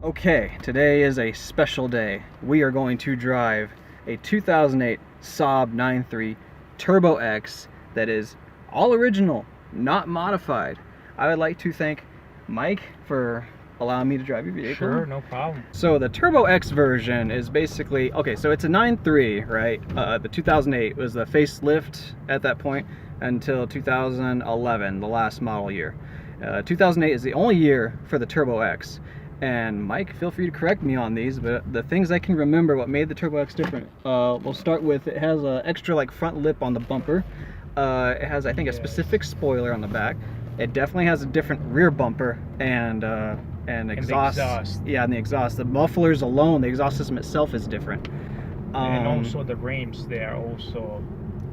Okay, today is a special day. We are going to drive a 2008 Saab 9.3 Turbo X that is all original, not modified. I would like to thank Mike for allowing me to drive your vehicle. Sure, no problem. So the Turbo X version is basically, okay, so it's a 9.3, right? The 2008 was the facelift at that point until 2011, the last model year. 2008 is the only year for the Turbo X. And Mike, feel free to correct me on these, but the things I can remember what made the Turbo X different. We'll start with, it has an extra like front lip on the bumper. It has, I think, a specific spoiler on the back. It definitely has a different rear bumper and exhaust. Yeah, and the exhaust. The mufflers alone, the exhaust system itself is different. And also the rims, they are also...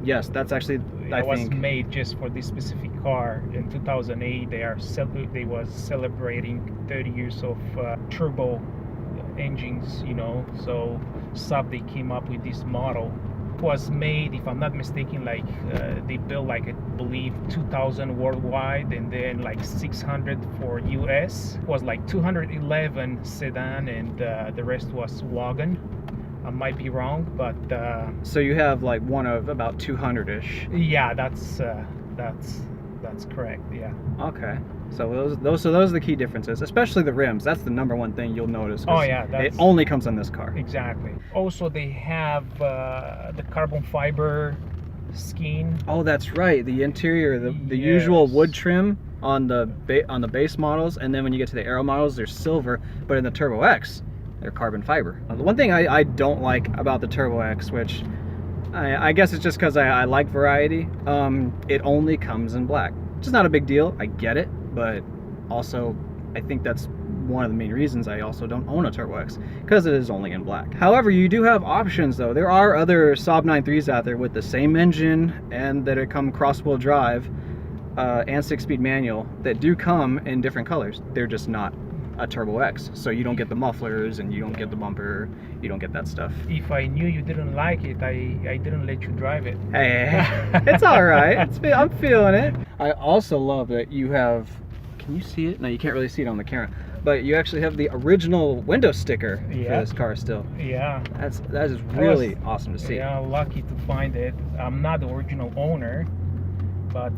Yes, that's actually, I was think, made just for this specific car. In 2008, they was celebrating 30 years of turbo engines, you know. So Saab, they came up with this model. It was made, if I'm not mistaken, like they built like I believe 2,000 worldwide, and then like 600 for US. It was like 211 sedan, and the rest was wagon. I might be wrong, but so you have like one of about 200-ish. Yeah, that's correct. Yeah. Okay. So those are the key differences, especially the rims. That's the number one thing you'll notice. Oh yeah, it only comes on this car. Exactly. Also, they have the carbon fiber skin. Oh, that's right. The interior, the usual wood trim on the base models, and then when you get to the Aero models, they're silver. But in the Turbo X, they're carbon fiber. The one thing I don't like about the Turbo X, which I guess it's just because I like variety, it only comes in black. Which is not a big deal, I get it, but also I think that's one of the main reasons I also don't own a Turbo X, because it is only in black. However, you do have options though. There are other Saab 9.3s out there with the same engine and that come cross-wheel drive and 6-speed manual that do come in different colors. They're just not a Turbo X, so you don't get the mufflers and you don't get the bumper, you don't get that stuff. If I knew you didn't like it, I didn't let you drive it. Hey, it's all right. I'm feeling it. I also love that you have, can you see it? No, you can't really see it on the camera, but you actually have the original window sticker for this car still. Yeah. That is really awesome to see. Yeah, lucky to find it. I'm not the original owner, but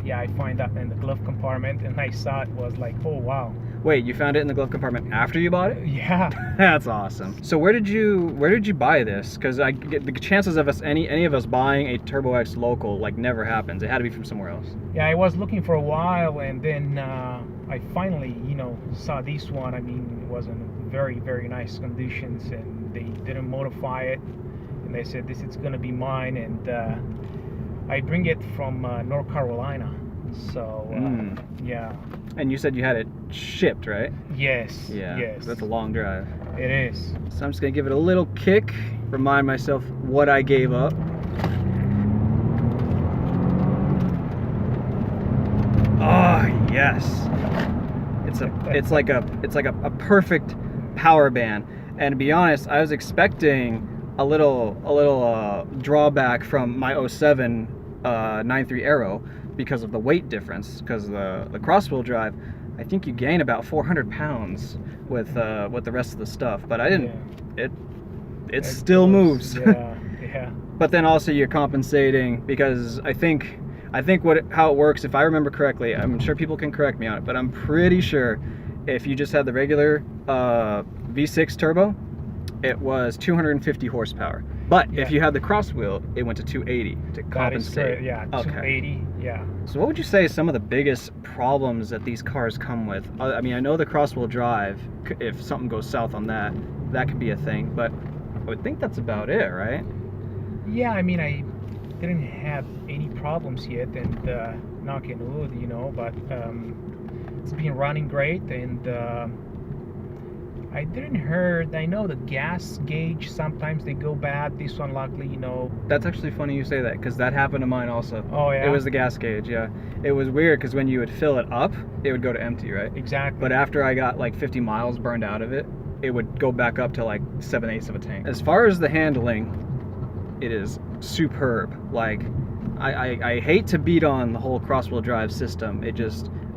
yeah, I find that in the glove compartment, and I saw it, was like, oh wow. Wait, you found it in the glove compartment after you bought it? Yeah. That's awesome. So where did you buy this? Because I get the chances of any of us buying a Turbo X local like never happens. It had to be from somewhere else. Yeah, I was looking for a while, and then I finally, you know, saw this one. I mean, it was in very, very nice conditions, and they didn't modify it, and they said this is gonna be mine, and I bring it from North Carolina. So yeah. And you said you had it shipped, right? Yes. Yeah. Yes. That's a long drive. It is. So I'm just gonna give it a little kick, remind myself what I gave up. Oh yes. It's like a perfect power band. And to be honest, I was expecting a little drawback from my 07 9.3 Aero because of the weight difference, because the cross-wheel drive, I think you gain about 400 pounds with the rest of the stuff, but I didn't. Yeah. It still moves. Yeah, yeah. But then also you're compensating, because I think how it works, if I remember correctly, I'm sure people can correct me on it, but I'm pretty sure if you just had the regular V6 turbo, it was 250 horsepower. But if you had the cross wheel, it went to 280 to compensate. That is correct. Yeah, 280. Yeah. So what would you say some of the biggest problems that these cars come with? I mean, I know the cross wheel drive, if something goes south on that could be a thing, but I would think that's about it, right? Yeah, I mean, I didn't have any problems yet, and knock on wood, you know, but it's been running great, and I didn't heard. I know the gas gauge, sometimes they go bad. This one, luckily, you know. That's actually funny you say that, because that happened to mine also. Oh yeah. It was the gas gauge, yeah. It was weird because when you would fill it up, it would go to empty, right? Exactly. But after I got like 50 miles burned out of it, it would go back up to like 7/8 of a tank. As far as the handling, it is superb. Like, I hate to beat on the whole cross-wheel drive system.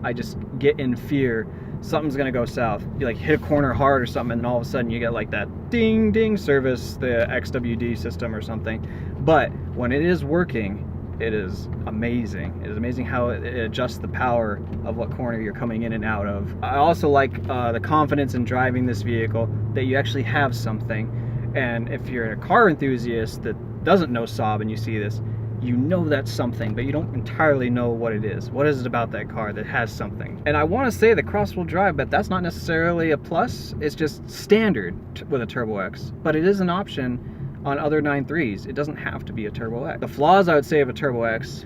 I just get in fear something's gonna go south. You like hit a corner hard or something, and all of a sudden you get like that ding ding service, the XWD system or something. But when it is working, it is amazing. It is amazing how it adjusts the power of what corner you're coming in and out of. I also like the confidence in driving this vehicle, that you actually have something. And if you're a car enthusiast that doesn't know Saab and you see this, you know that's something, but you don't entirely know what it is. What is it about that car that has something? And I want to say the cross-wheel drive, but that's not necessarily a plus. It's just standard with a Turbo X, but it is an option on other 9.3s. It doesn't have to be a Turbo X. The flaws I would say of a Turbo X,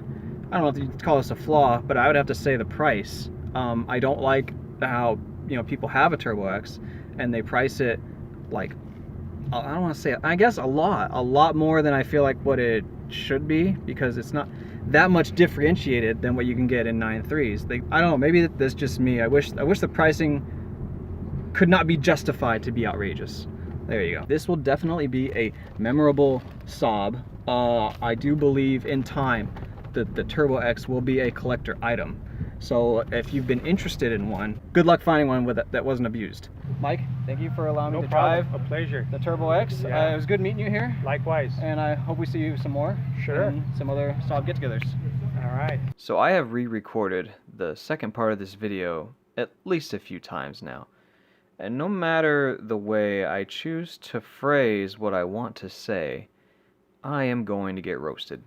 I don't know if you'd call this a flaw, but I would have to say the price. I don't like how, you know, people have a Turbo X and they price it like, I don't want to say it, I guess a lot more than I feel like what it should be, because it's not that much differentiated than what you can get in 9.3s. I don't know, maybe that's just me. I wish the pricing could not be justified to be outrageous. There you go. This will definitely be a memorable Saab. I do believe in time that the Turbo X will be a collector item. So if you've been interested in one, good luck finding one with that wasn't abused. Mike, thank you for allowing me to drive. A pleasure. The Turbo X. Yeah. It was good meeting you here. Likewise. And I hope we see you some more. Sure. And some other Saab get-togethers. All right. So I have re-recorded the second part of this video at least a few times now. And no matter the way I choose to phrase what I want to say, I am going to get roasted.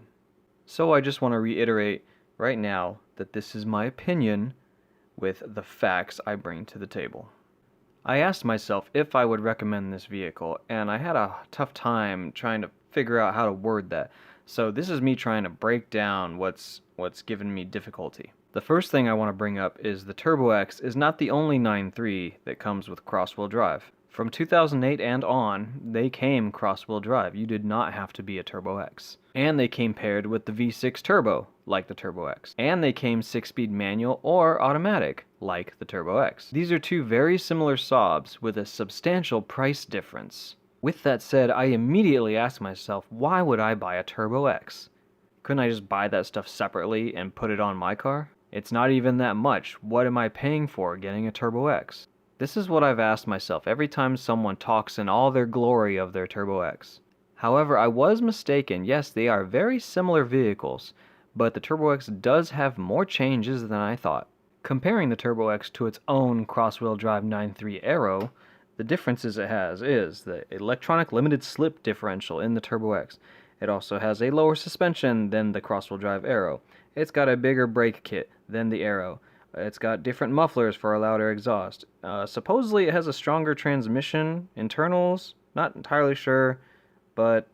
So I just want to reiterate right now that this is my opinion with the facts I bring to the table. I asked myself if I would recommend this vehicle, and I had a tough time trying to figure out how to word that. So this is me trying to break down what's given me difficulty. The first thing I want to bring up is the Turbo X is not the only 9.3 that comes with cross-wheel drive. From 2008 and on, they came cross-wheel drive. You did not have to be a Turbo X. And they came paired with the V6 Turbo, like the Turbo X. And they came 6-speed manual or automatic, like the Turbo X. These are two very similar Saabs with a substantial price difference. With that said, I immediately asked myself, why would I buy a Turbo X? Couldn't I just buy that stuff separately and put it on my car? It's not even that much. What am I paying for getting a Turbo X? This is what I've asked myself every time someone talks in all their glory of their Turbo X. However, I was mistaken. Yes, they are very similar vehicles, but the Turbo X does have more changes than I thought. Comparing the Turbo X to its own cross-wheel drive 9.3 Aero, the differences it has is the electronic limited slip differential in the Turbo X. It also has a lower suspension than the cross-wheel drive Aero. It's got a bigger brake kit than the Aero. It's got different mufflers for a louder exhaust. Supposedly it has a stronger transmission internals. Not entirely sure, but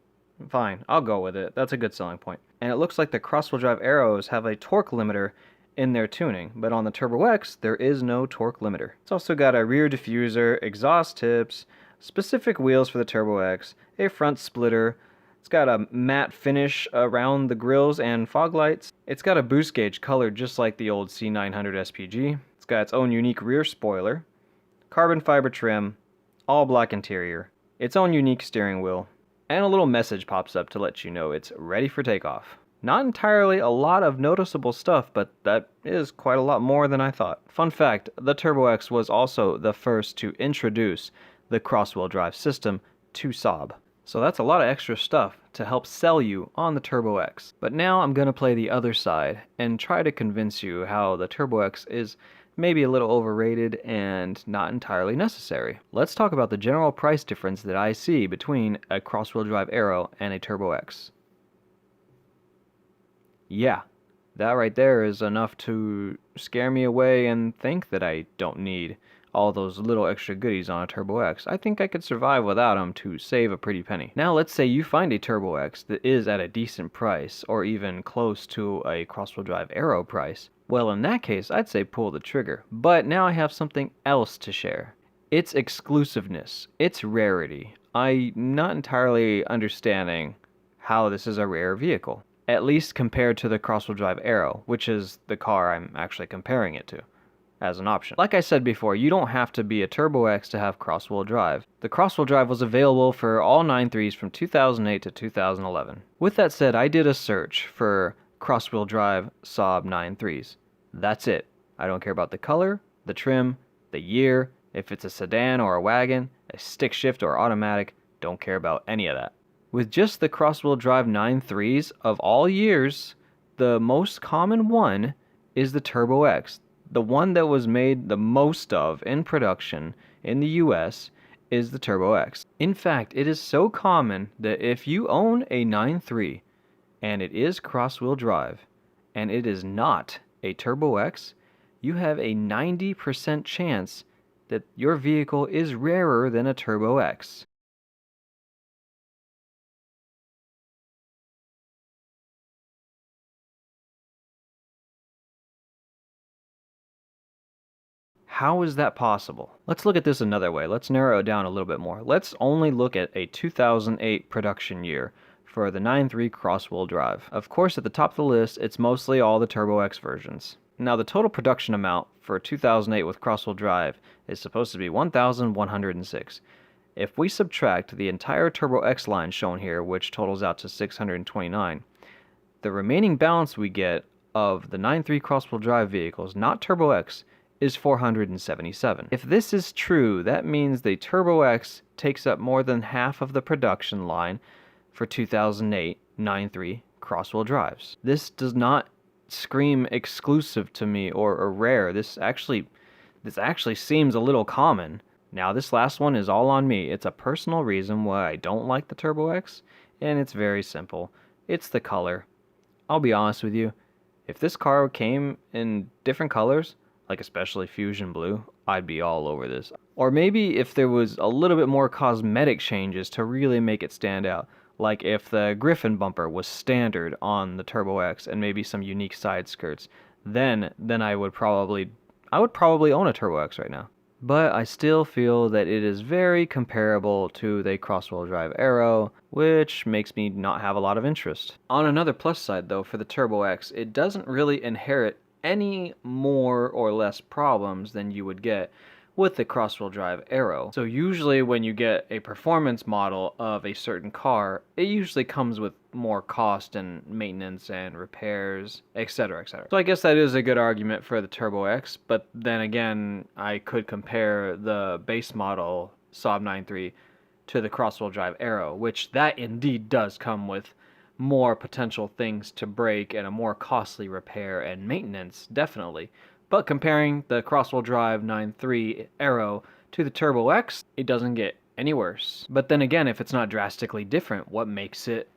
fine, I'll go with it. That's a good selling point. And it looks like the cross-wheel drive Aeros have a torque limiter in their tuning, but on the Turbo X, there is no torque limiter. It's also got a rear diffuser, exhaust tips, specific wheels for the Turbo X, a front splitter. It's got a matte finish around the grills and fog lights. It's got a boost gauge colored just like the old C900 SPG. It's got its own unique rear spoiler, carbon fiber trim, all black interior, its own unique steering wheel, and a little message pops up to let you know it's ready for takeoff. Not entirely a lot of noticeable stuff, but that is quite a lot more than I thought. Fun fact, the Turbo X was also the first to introduce the cross-wheel drive system to Saab. So that's a lot of extra stuff to help sell you on the Turbo X. But now I'm going to play the other side and try to convince you how the Turbo X is maybe a little overrated and not entirely necessary. Let's talk about the general price difference that I see between a cross-wheel drive Aero and a Turbo X. Yeah, that right there is enough to scare me away and think that I don't need all those little extra goodies on a Turbo X. I think I could survive without them to save a pretty penny. Now let's say you find a Turbo X that is at a decent price, or even close to a cross-wheel drive Aero price. Well, in that case, I'd say pull the trigger. But now I have something else to share. Its exclusiveness, its rarity. I'm not entirely understanding how this is a rare vehicle, at least compared to the cross-wheel drive Aero, which is the car I'm actually comparing it to as an option. Like I said before, you don't have to be a Turbo X to have cross-wheel drive. The cross-wheel drive was available for all 9.3s from 2008 to 2011. With that said, I did a search for cross-wheel drive Saab 9.3s. That's it. I don't care about the color, the trim, the year, if it's a sedan or a wagon, a stick shift or automatic, don't care about any of that. With just the cross-wheel drive 9.3s of all years, the most common one is the Turbo X. The one that was made the most of in production in the US is the Turbo X. In fact, it is so common that if you own a 9.3 and it is cross-wheel drive and it is not a Turbo X, you have a 90% chance that your vehicle is rarer than a Turbo X. How is that possible? Let's look at this another way. Let's narrow it down a little bit more. Let's only look at a 2008 production year for the 9.3 cross-wheel drive. Of course, at the top of the list, it's mostly all the Turbo X versions. Now, the total production amount for 2008 with cross-wheel drive is supposed to be 1,106. If we subtract the entire Turbo X line shown here, which totals out to 629, the remaining balance we get of the 9.3 cross-wheel drive vehicles, not Turbo X, is 477. If this is true, that means the Turbo X takes up more than half of the production line for 2008 9.3 cross-wheel drives. This does not scream exclusive to me or rare. This actually seems a little common. Now, this last one is all on me. It's a personal reason why I don't like the Turbo X, and it's very simple. It's the color. I'll be honest with you. If this car came in different colors, like especially fusion blue, I'd be all over this. Or maybe if there was a little bit more cosmetic changes to really make it stand out, like if the Griffin bumper was standard on the Turbo X and maybe some unique side skirts, then I would probably own a Turbo X right now. But I still feel that it is very comparable to the cross-wheel drive Aero, which makes me not have a lot of interest. On another plus side though, for the Turbo X, it doesn't really inherit any more or less problems than you would get with the cross-wheel drive Aero. So usually when you get a performance model of a certain car, it usually comes with more cost and maintenance and repairs, etc., etc. So I guess that is a good argument for the Turbo X, but then again, I could compare the base model Saab 9.3 to the cross-wheel drive Aero, which that indeed does come with more potential things to break and a more costly repair and maintenance, definitely. But comparing the cross-wheel drive 9.3 Aero to the Turbo X, it doesn't get any worse. But then again, if it's not drastically different, what makes it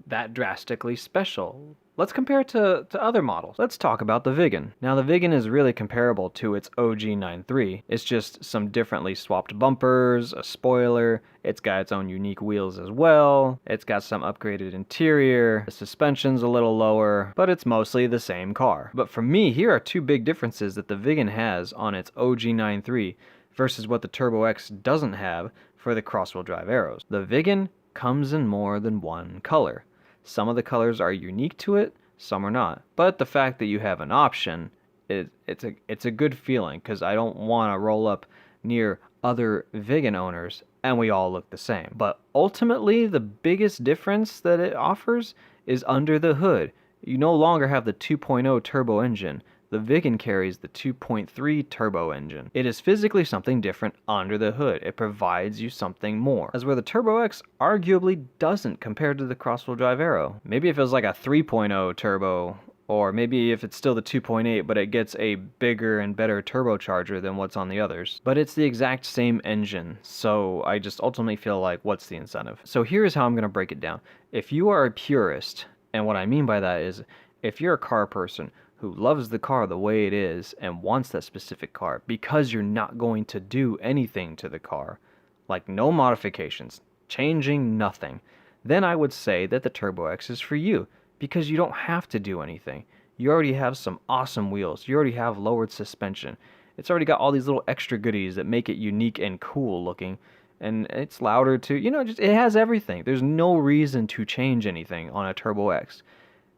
that drastically special? Let's compare it to other models. Let's talk about the Viggen. Now, the Viggen is really comparable to its OG 9.3. It's just some differently swapped bumpers, a spoiler, it's got its own unique wheels as well, it's got some upgraded interior, the suspension's a little lower, but it's mostly the same car. But for me, here are two big differences that the Viggen has on its OG 9.3 versus what the Turbo X doesn't have for the cross-wheel drive Aeros. The Viggen comes in more than one color. Some of the colors are unique to it, some are not. But the fact that you have an option, it's a good feeling, because I don't want to roll up near other Viggen owners and we all look the same. But ultimately, the biggest difference that it offers is under the hood. You no longer have the 2.0 turbo engine. The Viggen carries the 2.3 turbo engine. It is physically something different under the hood. It provides you something more. As where the Turbo X arguably doesn't compared to the cross-wheel drive Aero. Maybe if it was like a 3.0 turbo, or maybe if it's still the 2.8 but it gets a bigger and better turbocharger than what's on the others. But it's the exact same engine, so I just ultimately feel like, what's the incentive? So here's how I'm going to break it down. If you are a purist, and what I mean by that is, if you're a car person who loves the car the way it is and wants that specific car because you're not going to do anything to the car, like no modifications, changing nothing, then I would say that the Turbo X is for you because you don't have to do anything. You already have some awesome wheels. You already have lowered suspension. It's already got all these little extra goodies that make it unique and cool looking, and it's louder too. Just it has everything. There's no reason to change anything on a Turbo X.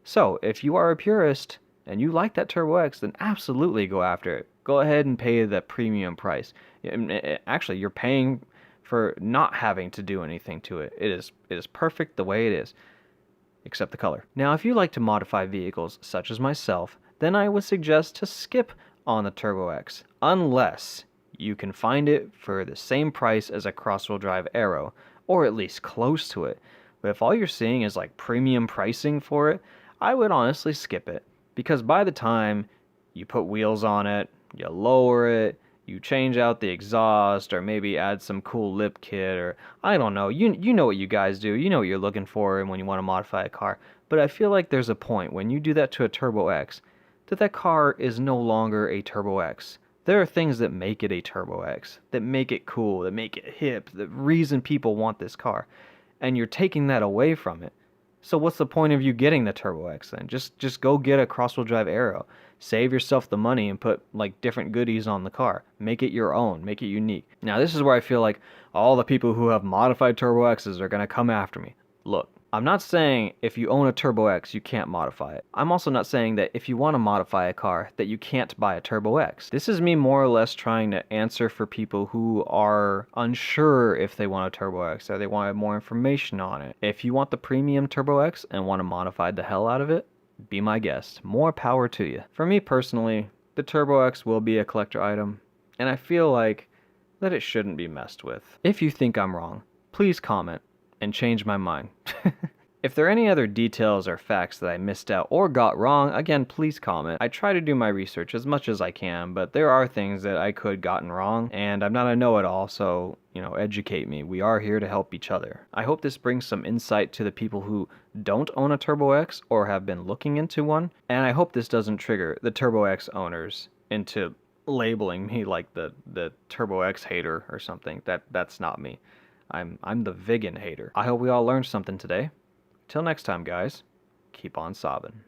So if you are a purist and you like that Turbo X, then absolutely go after it. Go ahead and pay the premium price. Actually, you're paying for not having to do anything to it. It is perfect the way it is, except the color. Now, if you like to modify vehicles, such as myself, then I would suggest to skip on the Turbo X, unless You can find it for the same price as a cross-wheel drive Aero, or at least close to it. But if all you're seeing is like premium pricing for it, I would honestly skip it. Because by the time you put wheels on it, you lower it, you change out the exhaust, or maybe add some cool lip kit, or I don't know, you know what you guys do, you know what you're looking for when you want to modify a car. But I feel like there's a point when you do that to a Turbo X, that car is no longer a Turbo X. There are things that make it a Turbo X, that make it cool, that make it hip, the reason people want this car. And you're taking that away from it. So what's the point of you getting the Turbo X then? Just go get a cross-wheel drive Aero. Save yourself the money and put like different goodies on the car. Make it your own, make it unique. Now this is where I feel like all the people who have modified Turbo X's are going to come after me. Look, I'm not saying if you own a Turbo X, you can't modify it. I'm also not saying that if you want to modify a car, that you can't buy a Turbo X. This is me more or less trying to answer for people who are unsure if they want a Turbo X or they want more information on it. If you want the premium Turbo X and want to modify the hell out of it, be my guest. More power to you. For me personally, the Turbo X will be a collector item, and I feel like that it shouldn't be messed with. If you think I'm wrong, please comment and change my mind. If there are any other details or facts that I missed out or got wrong, again, please comment. I try to do my research as much as I can, but there are things that I could gotten wrong, and I'm not a know-it-all, so, educate me. We are here to help each other. I hope this brings some insight to the people who don't own a Turbo X or have been looking into one, and I hope this doesn't trigger the Turbo X owners into labeling me like the Turbo X hater or something. That's not me. I'm the vegan hater. I hope we all learned something today. Till next time, guys, keep on sobbing.